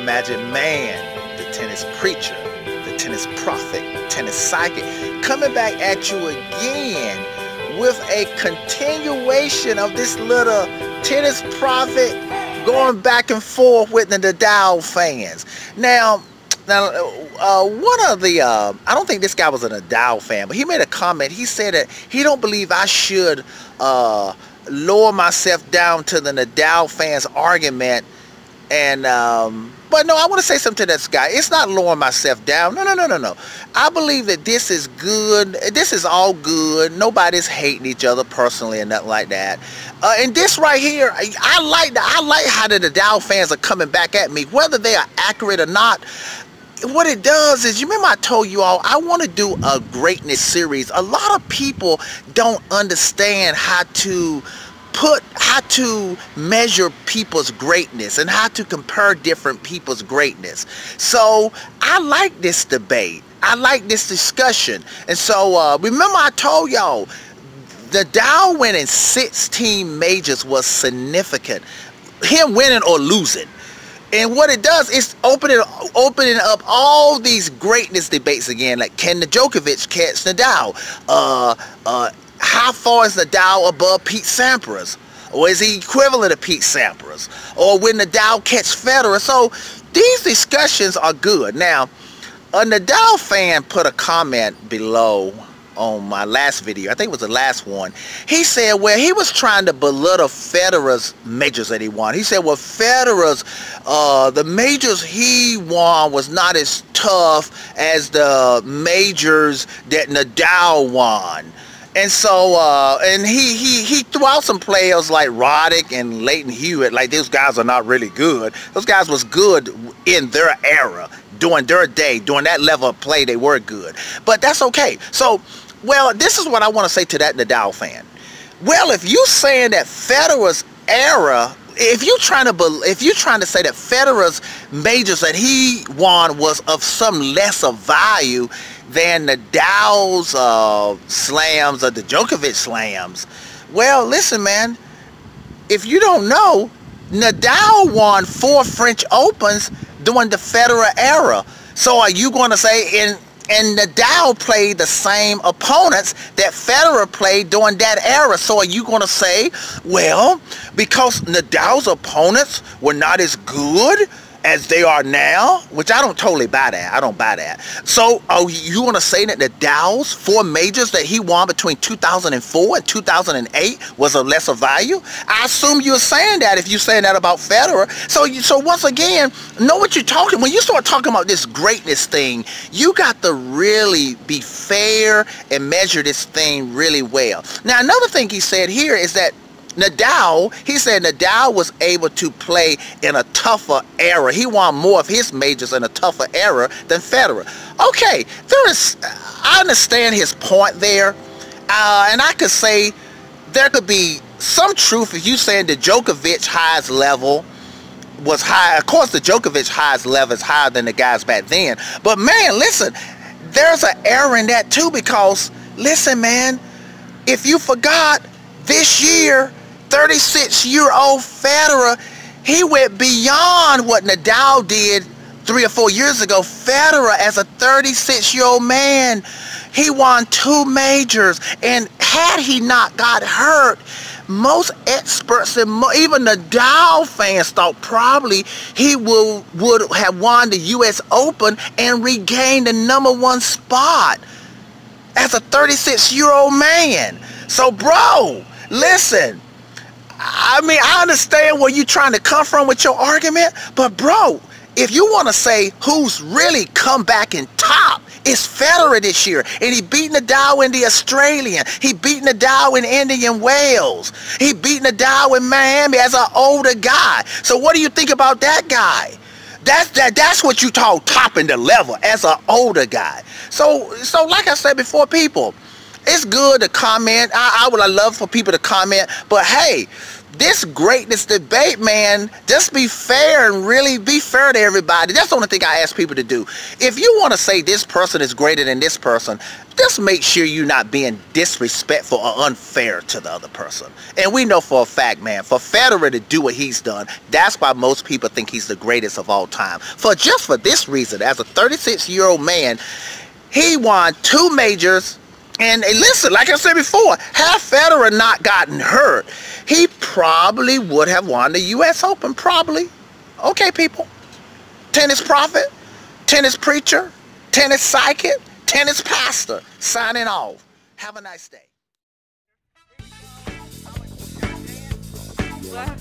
Reverend Magic Man, the tennis preacher, the tennis prophet, tennis psychic, coming back at you again with a continuation of this little tennis prophet going back and forth with the Nadal fans. Now, one of the, I don't think this guy was a Nadal fan, but he made a comment. He said that he don't believe I should lower myself down to the Nadal fans' argument. And but no, I want to say something to this guy. It's not lowering myself down. No. I believe that this is good. This is all good. Nobody's hating each other personally or nothing like that. And this right here, I like how the Nadal fans are coming back at me, whether they are accurate or not. What it does is, you remember I told you all, I want to do a greatness series. A lot of people don't understand how to measure people's greatness and how to compare different people's greatness. So I like this debate. I like this discussion. And so remember I told y'all, Nadal winning 16 majors was significant. Him winning or losing. And what it does is opening up all these greatness debates again. Like, can the Djokovic catch Nadal? How far is Nadal above Pete Sampras? Or is he equivalent to Pete Sampras? Or will Nadal catch Federer? So these discussions are good. Now, a Nadal fan put a comment below on my last video. I think it was the last one. He said, well, he was trying to belittle Federer's majors that he won. He said, well, Federer's, the majors he won was not as tough as the majors that Nadal won. And so, and he threw out some players like Roddick and Leighton Hewitt. Like, those guys are not really good. Those guys was good in their era, during their day, during that level of play, they were good. But that's okay. So, well, this is what I want to say to that Nadal fan. Well, if you saying that Federer's era, if you're trying to say that Federer's majors that he won was of some lesser value than Nadal's slams or the Djokovic slams, well, listen, man, if you don't know, Nadal won 4 French Opens during the Federer era. So are you going to say, and Nadal played the same opponents that Federer played during that era. So are you going to say, well, because Nadal's opponents were not as good as they are now, which I don't totally buy that. I don't buy that. So are you going to say that Nadal's 4 majors that he won between 2004 and 2008 was of lesser value? I assume you're saying that if you're saying that about Federer. So once again, know what you're talking. When you start talking about this greatness thing, you got to really be fair and measure this thing really well. Now, another thing he said here is that Nadal, he said Nadal was able to play in a tougher era. He won more of his majors in a tougher era than Federer. Okay, I understand his point there. And I could say there could be some truth if you saying the Djokovic highest level was high. Of course, the Djokovic highest level is higher than the guys back then. But man, listen, there's an error in that too, because listen, man, if you forgot, this year, 36-year-old Federer, he went beyond what Nadal did 3 or 4 years ago. Federer, as a 36-year-old man, he won 2 majors. And had he not got hurt, most experts and even Nadal fans thought probably he would have won the U.S. Open and regained the #1 spot as a 36-year-old man. So, bro, listen, I mean, I understand where you're trying to come from with your argument, but bro, if you want to say who's really come back in top, it's Federer this year. And he beat Nadal in the Australian. He beat Nadal in Indian Wales. He beat Nadal in Miami as an older guy. So what do you think about that guy? That's what you call topping the level as an older guy. So like I said before, people, it's good to comment. I would love for people to comment, but hey, this greatness debate, man, just be fair and really be fair to everybody. That's the only thing I ask people to do. If you want to say this person is greater than this person, just make sure you're not being disrespectful or unfair to the other person. And we know for a fact, man, for Federer to do what he's done, that's why most people think he's the greatest of all time. Just for this reason, as a 36-year-old man, he won 2 majors. And listen, like I said before, had Federer not gotten hurt, he probably would have won the U.S. Open, probably. Okay, people. Tennis prophet, tennis preacher, tennis psychic, tennis pastor, signing off. Have a nice day. What?